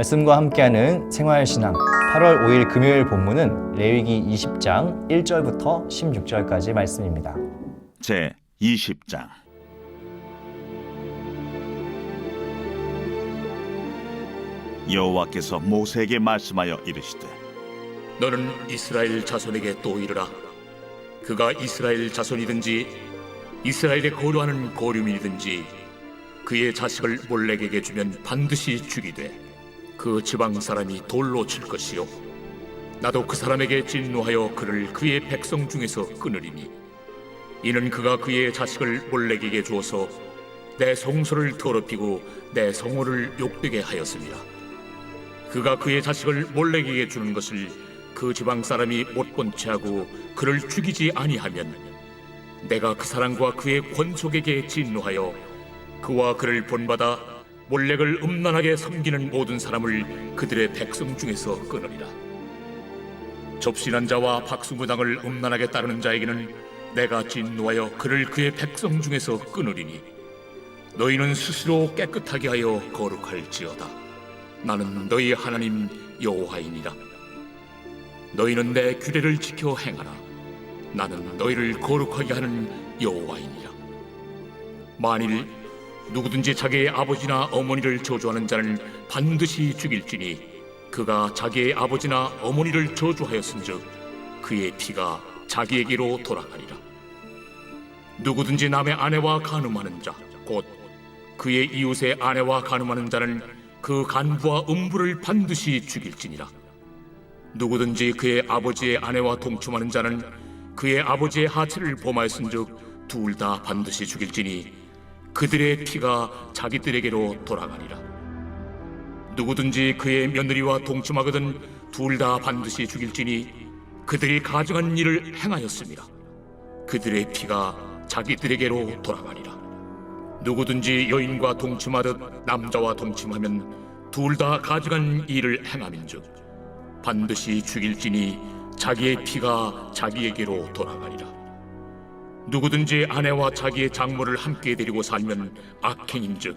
말씀과 함께하는 생활신앙 8월 5일 금요일 본문은 레위기 20장 1절부터 16절까지 말씀입니다. 제 20장. 여호와께서 모세에게 말씀하여 이르시되 너는 이스라엘 자손에게 또 이르라. 그가 이스라엘 자손이든지 이스라엘에 거류하는 거류민이든지 그의 자식을 몰렉에게 주면 반드시 죽이되 그 지방 사람이 돌로 칠 것이요 나도 그 사람에게 진노하여 그를 그의 백성 중에서 끊으리니 이는 그가 그의 자식을 몰렉에게 주어서 내 성소를 더럽히고 내 성호를 욕되게 하였습니다. 그가 그의 자식을 몰렉에게 주는 것을 그 지방 사람이 못 본 채하고 그를 죽이지 아니하면 내가 그 사람과 그의 권속에게 진노하여 그와 그를 본받아 몰렉을 음란하게 섬기는 모든 사람을 그들의 백성 중에서 끊으리라. 접신한 자와 박수무당을 음란하게 따르는 자에게는 내가 진노하여 그를 그의 백성 중에서 끊으리니 너희는 스스로 깨끗하게 하여 거룩할지어다. 나는 너희 하나님 여호와이니라. 너희는 내 규례를 지켜 행하라. 나는 너희를 거룩하게 하는 여호와이니라. 만일 누구든지 자기의 아버지나 어머니를 저주하는 자는 반드시 죽일지니 그가 자기의 아버지나 어머니를 저주하였은즉 그의 피가 자기에게로 돌아가리라. 누구든지 남의 아내와 간음하는 자 곧 그의 이웃의 아내와 간음하는 자는 그 간부와 음부를 반드시 죽일지니라. 누구든지 그의 아버지의 아내와 동침하는 자는 그의 아버지의 하체를 범하였은즉 둘 다 반드시 죽일지니 그들의 피가 자기들에게로 돌아가리라. 누구든지 그의 며느리와 동침하거든 둘 다 반드시 죽일지니 그들이 가증한 일을 행하였습니다. 그들의 피가 자기들에게로 돌아가리라. 누구든지 여인과 동침하듯 남자와 동침하면 둘 다 가증한 일을 행함인즉 반드시 죽일지니 자기의 피가 자기에게로 돌아가리라. 누구든지 아내와 자기의 장모를 함께 데리고 살면 악행인즉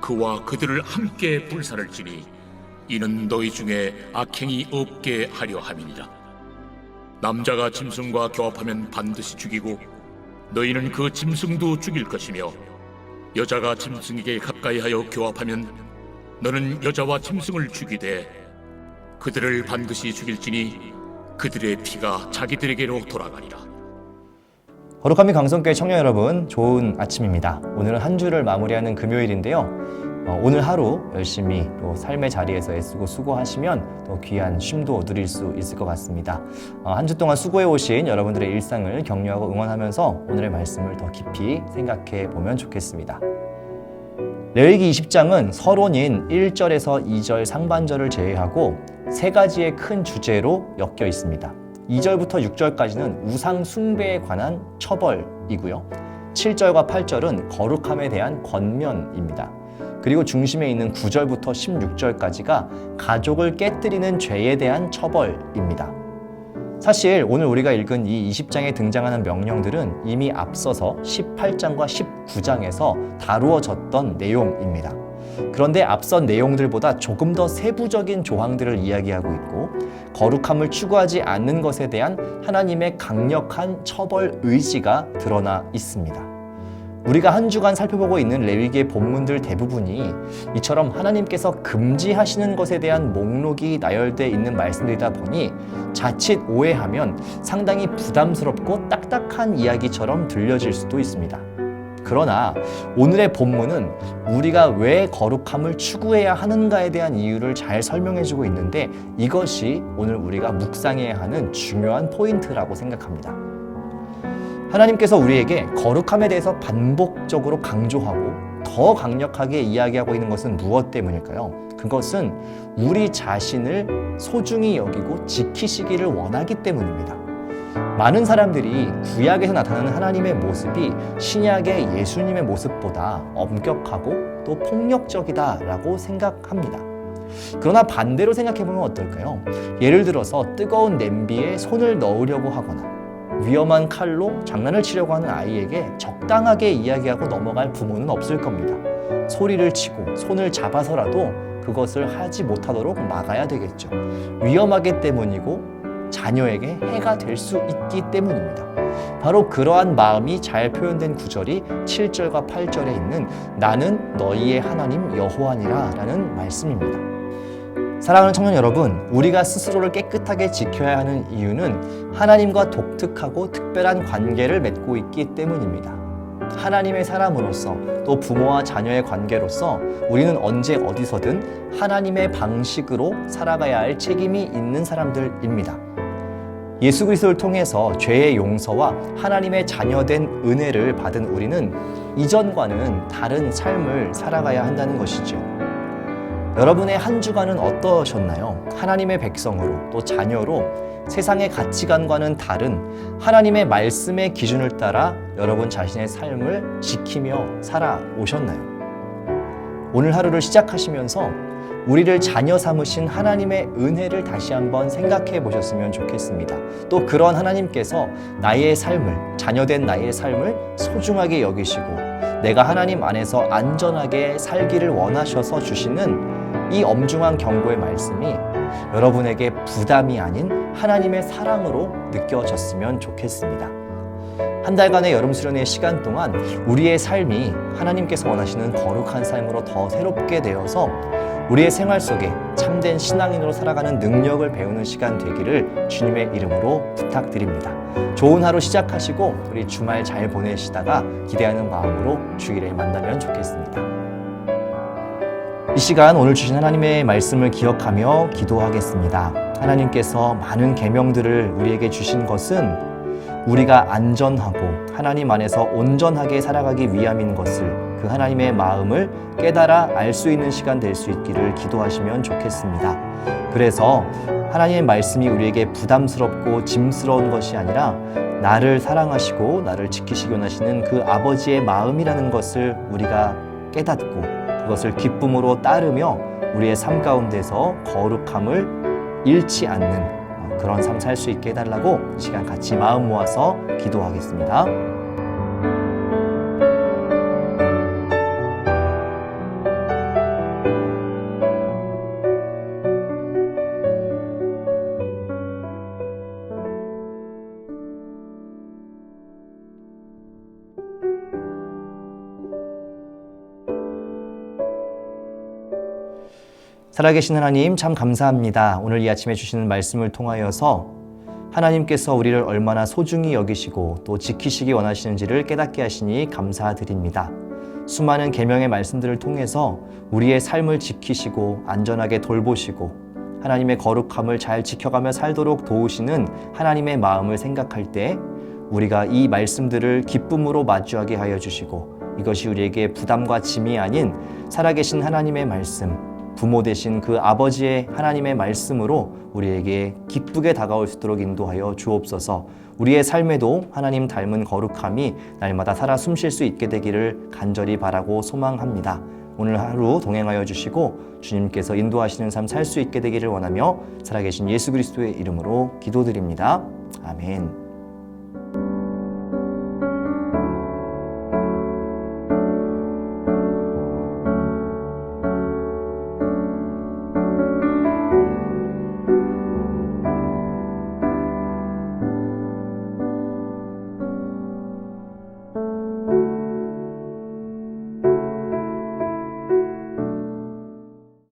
그와 그들을 함께 불살을지니 이는 너희 중에 악행이 없게 하려 함이니라. 남자가 짐승과 교합하면 반드시 죽이고 너희는 그 짐승도 죽일 것이며 여자가 짐승에게 가까이하여 교합하면 너는 여자와 짐승을 죽이되 그들을 반드시 죽일지니 그들의 피가 자기들에게로 돌아가리라. 거룩함이 강성교회 청년 여러분, 좋은 아침입니다. 오늘은 한 주를 마무리하는 금요일인데요. 오늘 하루 열심히 또 삶의 자리에서 애쓰고 수고하시면 또 귀한 쉼도 누릴 수 있을 것 같습니다. 한 주 동안 수고해 오신 여러분들의 일상을 격려하고 응원하면서 오늘의 말씀을 더 깊이 생각해 보면 좋겠습니다. 레위기 20장은 서론인 1절에서 2절 상반절을 제외하고 세 가지의 큰 주제로 엮여 있습니다. 2절부터 6절까지는 우상 숭배에 관한 처벌이고요. 7절과 8절은 거룩함에 대한 권면입니다. 그리고 중심에 있는 9절부터 16절까지가 가족을 깨뜨리는 죄에 대한 처벌입니다. 사실 오늘 우리가 읽은 이 20장에 등장하는 명령들은 이미 앞서서 18장과 19장에서 다루어졌던 내용입니다. 그런데 앞선 내용들보다 조금 더 세부적인 조항들을 이야기하고 있고 거룩함을 추구하지 않는 것에 대한 하나님의 강력한 처벌 의지가 드러나 있습니다. 우리가 한 주간 살펴보고 있는 레위기의 본문들 대부분이 이처럼 하나님께서 금지하시는 것에 대한 목록이 나열되어 있는 말씀들이다 보니 자칫 오해하면 상당히 부담스럽고 딱딱한 이야기처럼 들려질 수도 있습니다. 그러나 오늘의 본문은 우리가 왜 거룩함을 추구해야 하는가에 대한 이유를 잘 설명해주고 있는데 이것이 오늘 우리가 묵상해야 하는 중요한 포인트라고 생각합니다. 하나님께서 우리에게 거룩함에 대해서 반복적으로 강조하고 더 강력하게 이야기하고 있는 것은 무엇 때문일까요? 그것은 우리 자신을 소중히 여기고 지키시기를 원하기 때문입니다. 많은 사람들이 구약에서 나타나는 하나님의 모습이 신약의 예수님의 모습보다 엄격하고 또 폭력적이다라고 생각합니다. 그러나 반대로 생각해보면 어떨까요? 예를 들어서 뜨거운 냄비에 손을 넣으려고 하거나 위험한 칼로 장난을 치려고 하는 아이에게 적당하게 이야기하고 넘어갈 부모는 없을 겁니다. 소리를 치고 손을 잡아서라도 그것을 하지 못하도록 막아야 되겠죠. 위험하기 때문이고 자녀에게 해가 될 수 있기 때문입니다. 바로 그러한 마음이 잘 표현된 구절이 7절과 8절에 있는 나는 너희의 하나님 여호와니라 라는 말씀입니다. 사랑하는 청년 여러분, 우리가 스스로를 깨끗하게 지켜야 하는 이유는 하나님과 독특하고 특별한 관계를 맺고 있기 때문입니다. 하나님의 사람으로서 또 부모와 자녀의 관계로서 우리는 언제 어디서든 하나님의 방식으로 살아가야 할 책임이 있는 사람들입니다. 예수 그리스도를 통해서 죄의 용서와 하나님의 자녀된 은혜를 받은 우리는 이전과는 다른 삶을 살아가야 한다는 것이죠. 여러분의 한 주간은 어떠셨나요? 하나님의 백성으로 또 자녀로 세상의 가치관과는 다른 하나님의 말씀의 기준을 따라 여러분 자신의 삶을 지키며 살아오셨나요? 오늘 하루를 시작하시면서 우리를 자녀 삼으신 하나님의 은혜를 다시 한번 생각해 보셨으면 좋겠습니다. 또 그런 하나님께서 나의 삶을, 자녀된 나의 삶을 소중하게 여기시고 내가 하나님 안에서 안전하게 살기를 원하셔서 주시는 이 엄중한 경고의 말씀이 여러분에게 부담이 아닌 하나님의 사랑으로 느껴졌으면 좋겠습니다. 한 달간의 여름 수련의 시간 동안 우리의 삶이 하나님께서 원하시는 거룩한 삶으로 더 새롭게 되어서 우리의 생활 속에 참된 신앙인으로 살아가는 능력을 배우는 시간 되기를 주님의 이름으로 부탁드립니다. 좋은 하루 시작하시고 우리 주말 잘 보내시다가 기대하는 마음으로 주일에 만나면 좋겠습니다. 이 시간 오늘 주신 하나님의 말씀을 기억하며 기도하겠습니다. 하나님께서 많은 계명들을 우리에게 주신 것은 우리가 안전하고 하나님 안에서 온전하게 살아가기 위함인 것을 그 하나님의 마음을 깨달아 알 수 있는 시간 될 수 있기를 기도하시면 좋겠습니다. 그래서 하나님의 말씀이 우리에게 부담스럽고 짐스러운 것이 아니라 나를 사랑하시고 나를 지키시기 원하시는 그 아버지의 마음이라는 것을 우리가 깨닫고 그것을 기쁨으로 따르며 우리의 삶 가운데서 거룩함을 잃지 않는 그런 삶 살 수 있게 해달라고 시간 같이 마음 모아서 기도하겠습니다. 살아계신 하나님 참 감사합니다. 오늘 이 아침에 주시는 말씀을 통하여서 하나님께서 우리를 얼마나 소중히 여기시고 또 지키시기 원하시는지를 깨닫게 하시니 감사드립니다. 수많은 계명의 말씀들을 통해서 우리의 삶을 지키시고 안전하게 돌보시고 하나님의 거룩함을 잘 지켜가며 살도록 도우시는 하나님의 마음을 생각할 때 우리가 이 말씀들을 기쁨으로 마주하게 하여 주시고 이것이 우리에게 부담과 짐이 아닌 살아계신 하나님의 말씀, 부모 되신 그 아버지의 하나님의 말씀으로 우리에게 기쁘게 다가올 수 있도록 인도하여 주옵소서. 우리의 삶에도 하나님 닮은 거룩함이 날마다 살아 숨쉴 수 있게 되기를 간절히 바라고 소망합니다. 오늘 하루 동행하여 주시고 주님께서 인도하시는 삶 살 수 있게 되기를 원하며 살아계신 예수 그리스도의 이름으로 기도드립니다. 아멘.